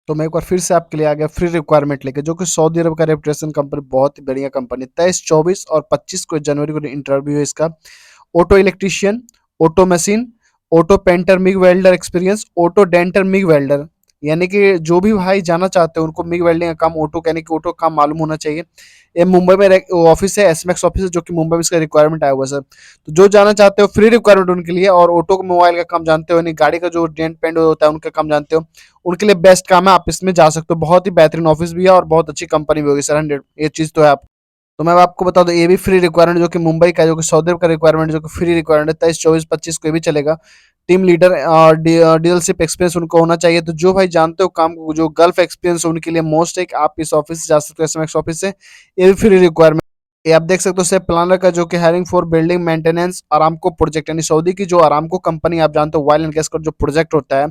तो मैं एक बार फिर से आपके लिए आ गया फ्री रिक्वायरमेंट लेके, जो कि सऊदी अरब का रेपुटेशन कंपनी, बहुत ही बढ़िया कंपनी। 23, 24 और 25 को जनवरी को इंटरव्यू है इसका। Auto electrician, auto machine, auto painter, MiG welder experience, auto denter, MiG welder. यानी कि जो भी भाई जाना चाहते हो उनको मिग वेल्डिंग का काम, ऑटो यानी कि ऑटो काम मालूम होना चाहिए। ये मुंबई में ऑफिस है, एसएमएक्स ऑफिस है, जो कि मुंबई में इसका रिक्वायरमेंट आया हुआ है सर। तो जो जाना चाहते हो फ्री रिक्वायरमेंट उनके लिए, और ऑटो मोबाइल का काम जानते हो, यानी गाड़ी का जो डेंट पेंट होता है उनका काम जानते हो, उनके लिए बेस्ट काम है। आप इसमें जा सकते हो, बहुत ही बेहतरीन ऑफिस भी है और बहुत अच्छी कंपनी भी होगी सर। 100 ये चीज तो है। आप तो मैं आपको बता दूं, ये भी फ्री रिक्वायरमेंट जो कि मुंबई का है, जो कि सऊदी अरब का रिक्वायरमेंट, जो कि फ्री रिक्वायरमेंट है। 23, 24, 25 को भी चलेगा। टीम लीडर और डीलरशिप एक्सपीरियंस उनको होना चाहिए। तो जो भाई जानते हो काम को, जो गल्फ एक्सपीरियंस है उनके लिए मोस्ट है कि आप इस ऑफिस से जा सकते हो, एसएमएक्स ऑफिस से। ये भी फ्री रिक्वायरमेंट। ये आप देख सकते हो सेफ प्लानर का, जो कि hiring for building maintenance Aramco project, यानी सऊदी की जो अरामको कंपनी आप जानते हो, ऑयल एंड गैस का जो प्रोजेक्ट होता है,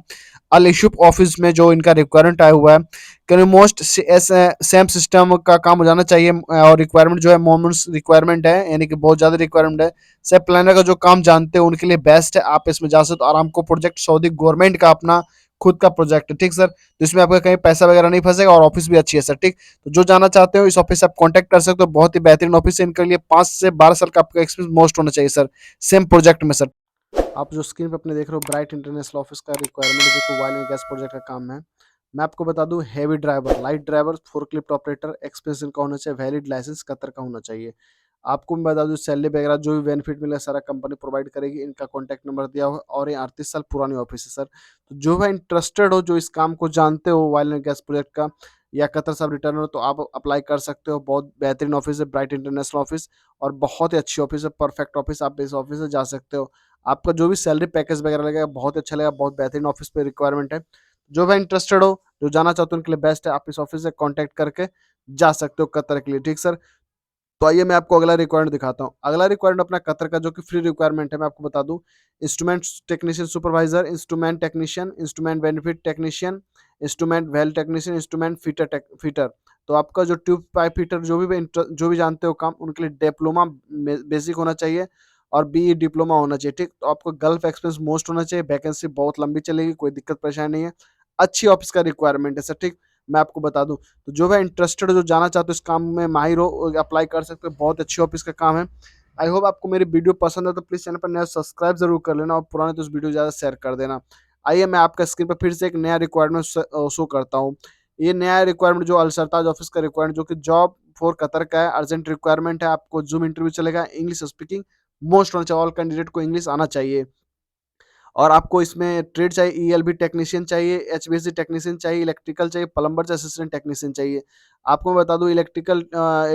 अल इशुप ऑफिस में जो इनका रिक्वायरमेंट आया हुआ है। मोस्ट सेम सिस्टम का काम हो जाना चाहिए। और रिक्वायरमेंट जो है मोमेंट्स रिक्वायरमेंट है, यानी कि बहुत ज्यादा रिक्वायरमेंट है। सेफ प्लानर का जो काम जानते हो उनके लिए बेस्ट है, आप इसमें जा सकते हो। आरामको प्रोजेक्ट सऊदी गवर्नमेंट का अपना खुद का प्रोजेक्ट है, ठीक सर। तो इसमें आपका कहीं पैसा वगैरह नहीं फंसेगा, और ऑफिस भी अच्छी है सर, ठीक। तो जो जाना चाहते हो इस ऑफिस से आप कांटेक्ट कर सकते हो, बहुत ही बेहतरीन ऑफिस है। इनके लिए 5 से 12 साल का आपका एक्सपीरियंस मोस्ट होना चाहिए सर, सेम प्रोजेक्ट में सर। आप जो स्क्रीन पे अपने देख रहे हो, ब्राइट इंटरनेशनल ऑफिस का रिक्वायरमेंट है, जो कि ऑयल एंड गैस प्रोजेक्ट का काम है। मैं आपको बता दूं, heavy driver, light driver, forklift operator experience इनका होना चाहिए, वैलिड लाइसेंस कतर का होना चाहिए। आपको मैं बता दूं, सैलरी वगैरह जो भी बेनिफिट मिलेगा सारा कंपनी प्रोवाइड करेगी। इनका कॉन्टैक्ट नंबर दिया हुआ है, और ये 38 साल पुरानी ऑफिस है सर। तो जो है इंटरेस्टेड हो, जो इस काम को जानते हो ऑयल एंड गैस प्रोजेक्ट का, या कतर साहब रिटर्न हो, तो आप अप्लाई कर सकते हो। बहुत बेहतरीन ऑफिस है, ब्राइट इंटरनेशनल ऑफिस, और बहुत ही अच्छी ऑफिस है, परफेक्ट ऑफिस। आप इस ऑफिस से जा सकते हो। आपका जो भी सैलरी पैकेज वगैरह लगेगा बहुत अच्छा लगेगा, बहुत बेहतरीन ऑफिस पे रिक्वायरमेंट है। जो भी इंटरेस्टेड हो, जो जाना चाहते हो उनके लिए बेस्ट है, आप इस ऑफिस से कांटेक्ट करके जा सकते हो कतर के लिए, ठीक सर। तो आइए मैं आपको अगला रिक्वायरमेंट दिखाता हूँ। अगला रिक्वायरमेंट अपना कतर का, जो कि फ्री रिक्वायरमेंट है, मैं आपको बता दूं। Instrument technician supervisor, instrument technician, instrument benefit technician, instrument well technician, instrument fitter. तो आपका जो ट्यूब पाइप फीटर जो भी जानते हो काम, उनके लिए डिप्लोमा बेसिक होना चाहिए, और बीई डिप्लोमा होना चाहिए, ठीक। तो आपको गल्फ एक्सपीरियंस मोस्ट होना चाहिए। वैकेंसी बहुत लंबी चलेगी, कोई दिक्कत परेशानी नहीं है। अच्छी ऑफिस का रिक्वायरमेंट है सर, ठीक। मैं आपको बता दूं, तो जो है इंटरेस्टेड, जो जाना चाहते हो इस काम में माहिर हो, अप्लाई कर सकते हो। बहुत अच्छी ऑफिस का काम है। आई होप आपको मेरी वीडियो पसंद है, तो प्लीज चैनल पर नया सब्सक्राइब जरूर कर लेना, और पुराने तो इस वीडियो ज़्यादा शेयर कर देना। आइए मैं आपका स्क्रीन पर फिर से एक नया रिक्वायरमेंट शो करता हूँ। ये नया रिक्वायरमेंट जो अलसरताज ऑफिस का रिक्वायरमेंट, जो कि जॉब फॉर कतर का है, अर्जेंट रिक्वायरमेंट है। आपको जूम इंटरव्यू चलेगा, इंग्लिश स्पीकिंग मोस्ट होना चाहिए, ऑल कैंडिडेट को इंग्लिश आना चाहिए। और आपको इसमें ट्रेड चाहिए, ईएलबी टेक्नीशियन चाहिए, एचवीएसी टेक्नीशियन चाहिए, इलेक्ट्रिकल चाहिए, प्लम्बर चाहिए, असिस्टेंट टेक्नीशियन चाहिए। आपको मैं बता दूं, इलेक्ट्रिकल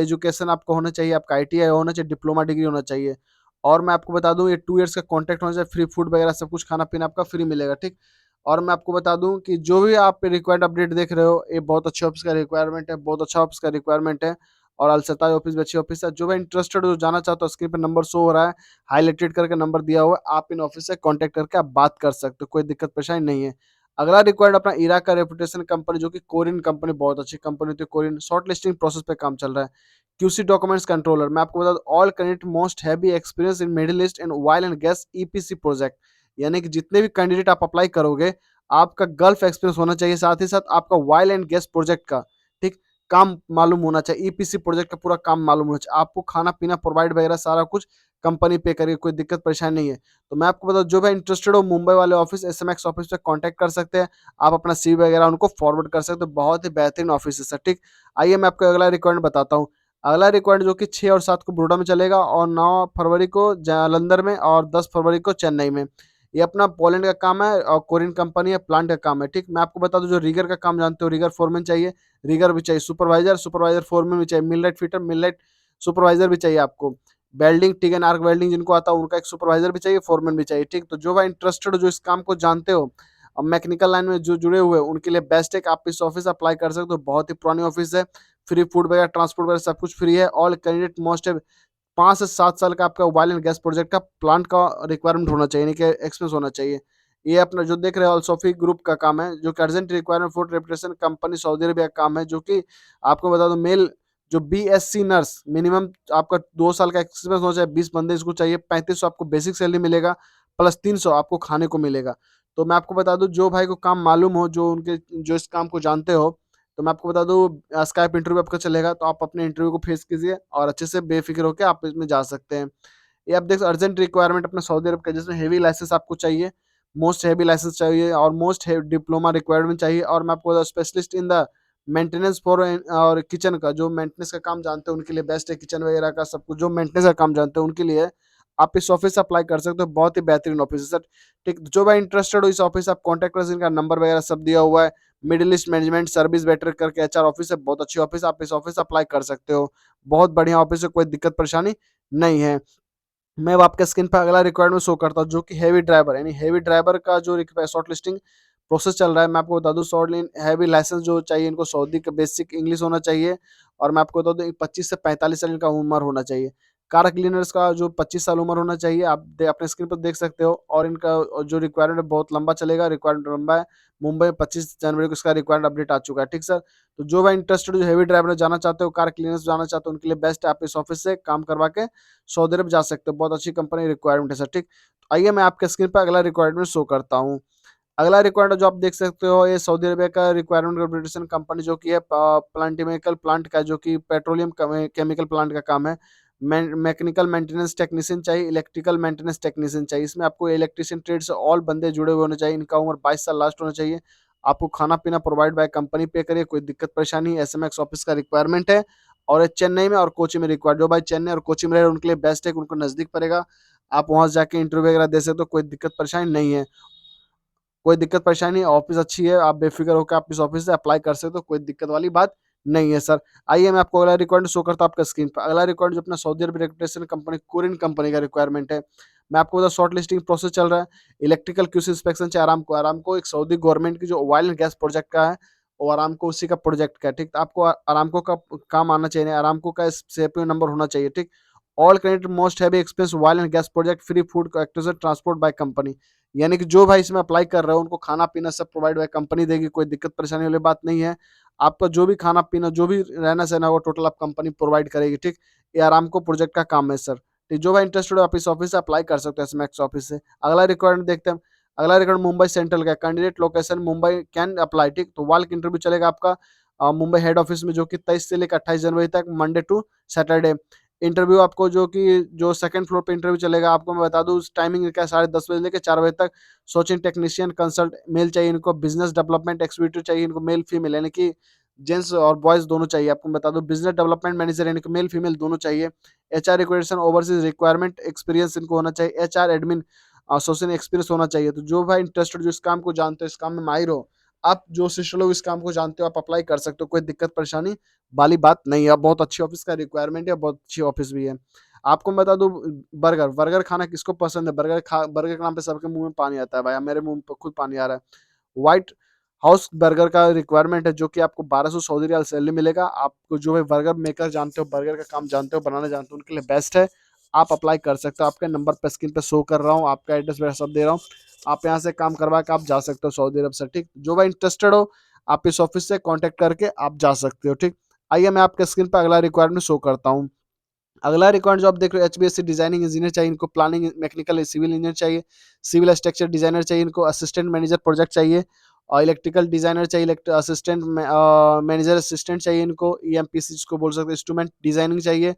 एजुकेशन आपको होना चाहिए, आपका आईटीआई होना चाहिए, डिप्लोमा डिग्री होना चाहिए। और मैं आपको बता दूं, ये 2 ईयर्स का कॉन्ट्रैक्ट होना चाहिए, फ्री फूड वगैरह सब कुछ, खाना पीना आपका फ्री मिलेगा, ठीक। और मैं आपको बता दूं कि जो भी आप रिक्वायर्ड अपडेट देख रहे हो, ये बहुत अच्छे ऑफिस का रिक्वायरमेंट है, बहुत अच्छा ऑफिस का रिक्वायरमेंट है। और अलसताज ऑफिस भी अच्छी ऑफिस है। जो भी इंटरेस्टेड हो, जाना चाहते हो, स्क्रीन पर नंबर शो हो रहा है, हाईलाइटेड करके नंबर दिया हुआ है, आप इन ऑफिस से कांटेक्ट करके आप बात कर सकते हो, कोई दिक्कत परेशानी नहीं है। अगला रिक्वायर्ड अपना इराक का रेपुटेशन कंपनी, जो कि कोरियन कंपनी, बहुत अच्छी कंपनी होती है कोरियन। शॉर्ट लिस्टिंग प्रोसेस पे काम चल रहा है। क्यूसी डॉक्यूमेंट्स कंट्रोलर, मैं आपको बता दूं, all candidate most heavy experience in middle east and oil and gas EPC project. यानी कि जितने भी कैंडिडेट आप अप्लाई करोगे, आपका गल्फ एक्सपीरियंस होना चाहिए, साथ ही साथ आपका ऑयल एंड गैस प्रोजेक्ट का, ठीक, काम मालूम होना चाहिए। ईपीसी प्रोजेक्ट का पूरा काम मालूम होना चाहिए। आपको खाना पीना प्रोवाइड वगैरह सारा कुछ कंपनी पे करेगी, कोई दिक्कत परेशानी नहीं है। तो मैं आपको बता, जो भी इंटरेस्टेड हो, मुंबई वाले ऑफिस, एसएमएक्स ऑफिस पे कांटेक्ट कर सकते हैं। आप अपना सीवी वगैरह उनको फॉरवर्ड कर सकते हो। बहुत ही बेहतरीन ऑफिस है सर, ठीक। आइए मैं आपको अगला रिक्वायरमेंट बताता हूँ। अगला रिक्वायरमेंट जो कि 6 और 7 को बड़ौदा में चलेगा, और 9 फरवरी को जालंधर में, और 10 फरवरी को चेन्नई में। ये अपना पोलैंड का काम है, और कोरियन कंपनी है, प्लांट का काम है, ठीक। मैं आपको बता दूं, जो रीगर का काम जानते हो, रीगर फोरमैन चाहिए, रीगर भी चाहिए, सुपरवाइजर फोरमैन भी चाहिए, मिललाइट फिटर, मिललाइट सुपरवाइजर भी चाहिए आपको। Welding, TIG and arc welding जिनको आता है, उनका एक सुपरवाइजर भी चाहिए, फोरमैन भी चाहिए, ठीक। तो जो भाई इंटरेस्टेड हो, जो इस काम को जानते हो, अब मैकेनिकल लाइन में जो जुड़े हुए हैं, उनके लिए बेस्ट है कि आप इस ऑफिस अप्लाई कर सकते हो। बहुत ही पुरानी ऑफिस है, फ्री फूड वगैरह, ट्रांसपोर्ट वगैरह सब कुछ फ्री है। ऑल कैंडिडेट मोस्ट है 5 से 7 साल का आपका ऑयल एंड गैस प्रोजेक्ट का प्लांट का रिक्वायरमेंट होना चाहिए, यानी कि एक्सपीरियंस होना चाहिए। ये अपना जो देख रहे हो अल्सोफी ग्रुप का काम है, जो कि urgent requirement food reputation company Saudi Arabia का काम है, जो कि आपको बता दो, मेल जो बीएससी नर्स, मिनिमम आपका 2 साल का एक्सपीरियंस होना चाहिए, 20 बंदे इसको चाहिए। 3500 आपको बेसिक सैलरी मिलेगा, प्लस 300 आपको खाने को मिलेगा। तो मैं आपको बता दूँ, जो भाई को काम मालूम हो, जो इस काम को जानते हो, तो मैं आपको बता दूँ स्काइप इंटरव्यू आपका चलेगा, तो आप अपने इंटरव्यू को फेस कीजिए और अच्छे से बेफ़िक्र होके आप इसमें जा सकते हैं। ये आप देख अर्जेंट रिक्वायरमेंट अपना सऊदी अरब का, जिसमें हेवी लाइसेंस आपको चाहिए, मोस्ट हेवी लाइसेंस चाहिए और मोस्ट हे डिप्लोमा रिक्वायरमेंट चाहिए, और मैं आपको specialist in the maintenance for और किचन का, जो मेंटेनेंस का काम जानते हैं उनके लिए बेस्ट है, किचन वगैरह का सब कुछ जो मेंटेनेंस का काम जानते हैं उनके लिए है। आप इस ऑफिस से अप्लाई कर सकते हो, बहुत ही बेहतरीन ऑफिस है सर। ठीक, जो भाई इंटरेस्टेड हो इस ऑफिस से आप कॉन्टैक्ट कर, इनका नंबर वगैरह सब दिया हुआ है। Middle east management service better करके एचआर ऑफिस है, बहुत अच्छी ऑफिस है, आप इस ऑफिस से अप्लाई कर सकते हो। बहुत बढ़िया ऑफिस है, कोई दिक्कत परेशानी नहीं है। मैं अब आपके स्क्रीन पे अगला रिक्वायरमेंट शो करता हूँ, जो कि हेवी ड्राइवर, यानी हेवी ड्राइवर का जो शॉर्ट लिस्टिंग प्रोसेस चल रहा है। मैं आपको बता दूं, शॉर्ट हैवी लाइसेंस जो चाहिए इनको, सऊदी का बेसिक इंग्लिश होना चाहिए, और मैं आपको बता दूं 25 से 45 साल इनका उम्र होना चाहिए। कार क्लीनर्स का जो 25 साल उम्र होना चाहिए, आप अपने स्क्रीन पर देख सकते हो। और इनका जो रिक्वायरमेंट है बहुत लंबा चलेगा, रिक्वायरमेंट लंबा है। मुंबई में 25 जनवरी को इसका रिक्वायरमेंट अपडेट आ चुका है, ठीक सर। तो जो भाई इंटरेस्टेड, जो हेवी ड्राइवर जाना चाहते हो, कार क्लीनर्स जाना चाहते हो, उनके लिए बेस्ट है, आप इस ऑफिस से काम करवा के सऊदी अरब जा सकते हो। बहुत अच्छी कंपनी रिक्वायरमेंट है सर, ठीक। तो आइए मैं आपके स्क्रीन पर अगला रिक्वायरमेंट शो करता हूँ। अगला रिक्वायरमेंट जो आप देख सकते हो, ये सऊदी अरेबिया का रिक्वायरमेंट कंपटीशन कंपनी जो कि है प्लांटिमेकल प्लांट का, जो कि पेट्रोलियम केमिकल प्लांट का काम है। मैकेनिकल मेंटेनेंस टेक्नीशियन चाहिए, इलेक्ट्रिकल मेंटेनेंस टेक्नीशियन चाहिए। इसमें आपको इलेक्ट्रिशियन ट्रेड से ऑल बंदे जुड़े हुए होने चाहिए। इनका उम्र 22 साल लास्ट होना चाहिए। आपको खाना पीना प्रोवाइड बाय कंपनी पे करिए, कोई दिक्कत परेशानी। एसएमएक्स ऑफिस का रिक्वायरमेंट है, और ये चेन्नई में और कोची में रिक्वायर्ड। जो भाई चेन्नई और कोची में रहे उनके लिए बेस्ट है, उनको नजदीक पड़ेगा, आप वहां से जाके इंटरव्यू वगैरह दे सकते हो, कोई दिक्कत परेशानी नहीं है। कोई दिक्कत परेशानी नहीं, ऑफिस अच्छी है, आप बेफिक्र होकर आप इस ऑफिस से अप्लाई कर सकते हो, कोई दिक्कत वाली बात नहीं है सर। आइए मैं आपको अगला रिक्वायरमेंट शो करता हूँ आपका स्क्रीन पर। अगला रिक्वायरमेंट जो अपना सऊदी अरब रेपुटेशन कंपनी, कोरियन कंपनी का रिक्वायरमेंट है। मैं आपको बता, शॉर्ट लिस्टिंग प्रोसेस चल रहा है। इलेक्ट्रिकल क्यूसी इंस्पेक्शन चाहिए आरामको। आरामको एक सऊदी गवर्नमेंट की जो ऑयल एंड गैस प्रोजेक्ट का है, और आरामको उसी का प्रोजेक्ट का है, ठीक। तो आपको आरामको का काम आना चाहिए, आरामको का सीपीयू नंबर होना चाहिए, ठीक। All candidate most heavy experience oil and gas project, free food active transport by company. यानी कि जो भाई इसमें अप्लाई कर रहे हो उनको खाना पीना सब प्रोवाइड बाय कंपनी देगी, कोई दिक्कत परेशानी वाली बात नहीं है। आपका जो भी खाना पीना, जो भी रहना सहना, वो टोटल आप कंपनी प्रोवाइड करेगी, ठीक। ये आरामको प्रोजेक्ट का काम है सर, ठीक। जो भाई इंटरेस्टेड हो आप इस ऑफिस से अप्लाई कर सकते हो, एसमैक्स ऑफिस से। अगला रिक्वायरमेंट देखते हैं। अगला रिक्वायरमेंट मुंबई सेंट्रल का, candidate location Mumbai can apply, ठीक। तो वाल्क इंटरव्यू चलेगा आपका मुंबई हेड ऑफिस में, जो कि 23 से लेकर 28 जनवरी तक, मंडे टू सैटरडे। इंटरव्यू आपको जो सेकंड फ्लोर पे इंटरव्यू चलेगा, आपको मैं बता दूं टाइमिंग क्या, 10:30 बजे लेकर 4 बजे तक। सोचिंग टेक्नीशियन कंसल्ट मेल चाहिए इनको, बिजनेस डेवलपमेंट एक्सिक्यूटिव चाहिए इनको, मेल फीमेल, यानी कि जेंट्स और बॉयज दोनों चाहिए। आपको बता दूं बिजनेस डेवलपमेंट मैनेजर, यानी कि मेल फीमेल दोनों चाहिए। HR requisition overseas requirement experience इनको होना चाहिए। एचआर एडमिन सोशल एक्सपीरियंस होना चाहिए। तो जो भाई इंटरेस्टेड, जो इस काम को जानते हो, इस काम में माहिर हो, आप जो शिष्य लोग इस काम को जानते हो, आप अप्लाई कर सकते हो, कोई दिक्कत परेशानी वाली बात नहीं है। बहुत अच्छी ऑफिस का रिक्वायरमेंट है, बहुत अच्छी ऑफिस भी है। आपको मैं बता दूं, बर्गर बर्गर खाना किसको पसंद है, बर्गर के नाम पे सबके मुंह में पानी आता है भाई, मेरे मुंह में खुद पानी आ रहा है। व्हाइट हाउस बर्गर का रिक्वायरमेंट है, जो कि आपको 1200 सऊदी रियाल सैलरी मिलेगा। आपको जो है बर्गर मेकर जानते हो, बर्गर का काम जानते हो, बनाना जानते हो, उनके लिए बेस्ट है, आप अप्लाई कर सकते हो। आपके नंबर पर स्क्रीन पे शो कर रहा हूँ, आपका एड्रेस वगैरह सब दे रहा हूँ, आप यहाँ से काम करवा के आप जा सकते हो सऊदी अरब से, ठीक। जो भाई इंटरेस्टेड हो आप इस ऑफिस से कॉन्टेक्ट करके आप जा सकते हो, ठीक। आइए मैं आपके स्क्रीन पर अगला रिक्वायरमेंट शो करता हूँ। अगला रिक्वायरमेंट जो आप देख रहे हो, एचबीएससी डिजाइनिंग इंजीनियर चाहिए इनको, प्लानिंग मैकेनिकल सिविल इंजीनियर चाहिए, सिविल स्ट्रक्चर डिजाइनर चाहिए इनको, असिस्टेंट मैनेजर प्रोजेक्ट चाहिए, और इलेक्ट्रिकल डिजाइनर चाहिए, असिस्टेंट मैनेजर असिस्टेंट चाहिए इनको, ईएमपीसी जिसको बोल सकते हैं, इंस्ट्रूमेंट डिजाइनिंग चाहिए,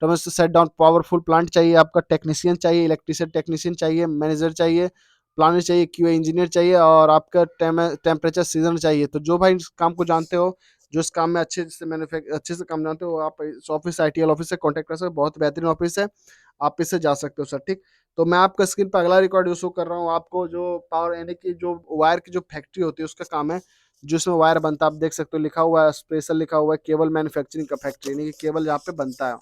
domestic set down powerful plant चाहिए आपका, टेक्नीशियन चाहिए, इलेक्ट्रिशियन टेक्नीशियन चाहिए, मैनेजर चाहिए, प्लानर चाहिए, क्यूए इंजीनियर चाहिए, और आपका टेम्परेचर सीजन चाहिए। तो जो भाई इस काम को जानते हो, जो इस काम में अच्छे से काम जानते हो, आप इस ऑफिस आईटीएल ऑफिस से कांटेक्ट कर सकते हो, बहुत बेहतरीन ऑफिस है, आप इससे जा सकते हो सर, ठीक। तो मैं आपका स्क्रीन पर अगला रिकॉर्ड शो कर रहा हूँ आपको, जो पावर यानी कि जो वायर की जो फैक्ट्री होती है उसका काम है, जिसमें वायर बनता है। आप देख सकते हो लिखा हुआ है, स्पेशल लिखा हुआ है, केबल मैन्युफैक्चरिंग का फैक्ट्री, यानी कि केबल जहाँ पे बनता है।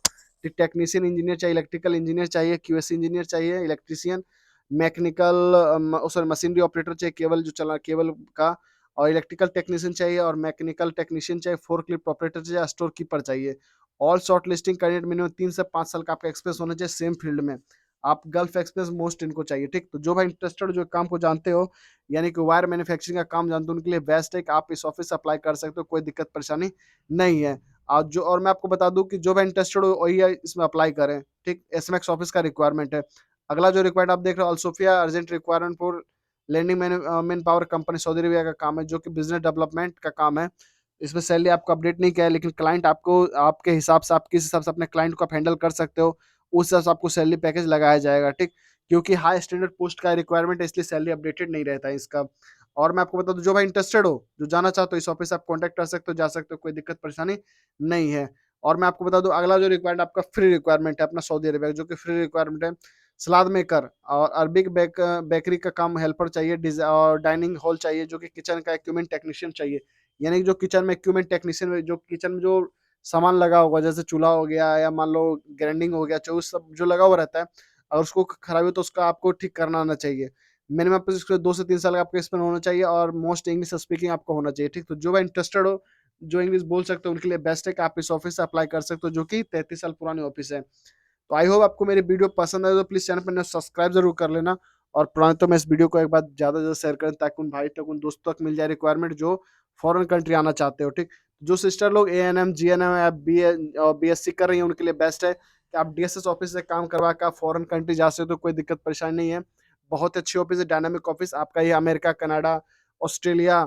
ठीक, टेक्नीशियन इंजीनियर चाहिए, इलेक्ट्रिकल इंजीनियर चाहिए, क्यूएस इंजीनियर चाहिए, electrician, mechanical sorry machinery operator चाहिए, केबल जो चला केबल का, और इलेक्ट्रिकल टेक्नीशियन चाहिए, और मैकेनिकल टेक्नीशियन चाहिए, फोर्कलिफ्ट ऑपरेटर चाहिए, स्टोर कीपर चाहिए। All short listing candidate minimum 3 से 5 साल का आपका एक्सपीरियंस होना चाहिए सेम फील्ड में। आप गल्फ एक्सपीरियंस मोस्ट इनको चाहिए, ठीक। तो जो भाई इंटरेस्टेड जो काम को जानते हो, यानी कि वायर मैन्युफैक्चरिंग का काम जानते हो, उनके लिए बेस्ट है कि आप इस ऑफिस से अप्लाई कर सकते हो, कोई दिक्कत परेशानी नहीं है। और मैं आपको बता दूं कि जो भाई इंटरेस्टेड हो वही इसमें अप्लाई करें, ठीक। एसएमएक्स ऑफिस का रिक्वायरमेंट है। अगला जो रिक्वायरमेंट आप देख रहे हो, अल्सोफिया urgent requirement for landing man power company Saudi Arabia का काम है, जो कि बिजनेस डेवलपमेंट का काम है। इसमें सैलरी आपको अपडेट नहीं किया है, लेकिन क्लाइंट आपको आपके हिसाब से, आप किस हिसाब से अपने क्लाइंट को आप हैंडल कर सकते हो, उस हिसाब से आपको सैलरी पैकेज लगाया जाएगा, ठीक। क्योंकि हाई स्टैंडर्ड पोस्ट का रिक्वायरमेंट है, इसलिए सैलरी अपडेटेड नहीं रहता है इसका। और मैं आपको बता दूं, जो भाई इंटरेस्टेड हो, जो जाना चाहते हो, इस ऑफिस से आप कॉन्टैक्ट कर सकते हो, जा सकते हो, कोई दिक्कत परेशानी नहीं है। और मैं आपको बता दूं, अगला जो रिक्वायरमेंट आपका फ्री रिक्वायरमेंट है अपना सऊदी अरेबिया, जो कि फ्री रिक्वायरमेंट है, सलाद मेकर और अरबिक बेकरी का काम हेल्पर चाहिए, और डाइनिंग हॉल चाहिए, जो कि किचन का इक्विपमेंट टेक्नीशियन चाहिए। यानी कि जो किचन में इक्विपमेंट टेक्नीशियन में, जो किचन में जो सामान लगा होगा, जैसे चूल्हा हो गया या मान लो ग्राइंडिंग हो गया, जो सब जो लगा हुआ रहता है, अगर उसको खराबी हो तो उसका आपको ठीक करना आना चाहिए। मिनिमम आपको 2 से 3 साल का आपका एक्सपीरियंस होना चाहिए, और मोस्ट इंग्लिश स्पीकिंग आपको होना चाहिए, ठीक। तो जो भाई इंटरेस्टेड हो, जो इंग्लिश बोल सकते हो, उनके लिए बेस्ट है कि आप इस ऑफिस से अप्लाई कर सकते हो, जो कि 33 साल पुरानी ऑफिस है। तो आई होप आपको मेरी वीडियो पसंद आए, तो प्लीज चैनल पर सब्सक्राइब जरूर कर लेना। और पुराने तो मैं इस वीडियो को एक बार ज्यादा से ज्यादा शेयर करें, ताकि उन भाई तक, उन दोस्तों तक मिल जाए रिक्वायरमेंट जो फॉरेन कंट्री आना चाहते हो, ठीक। जो सिस्टर लोग ANM GNM या BSc कर रही है, उनके लिए बेस्ट है कि आप DSS ऑफिस से काम करवा कर फॉरेन कंट्री जा सकते हो, तो कोई दिक्कत परेशानी नहीं है। बहुत अच्छी ऑफिस है, डायनामिक ऑफिस, आपका ये अमेरिका, कनाडा, ऑस्ट्रेलिया,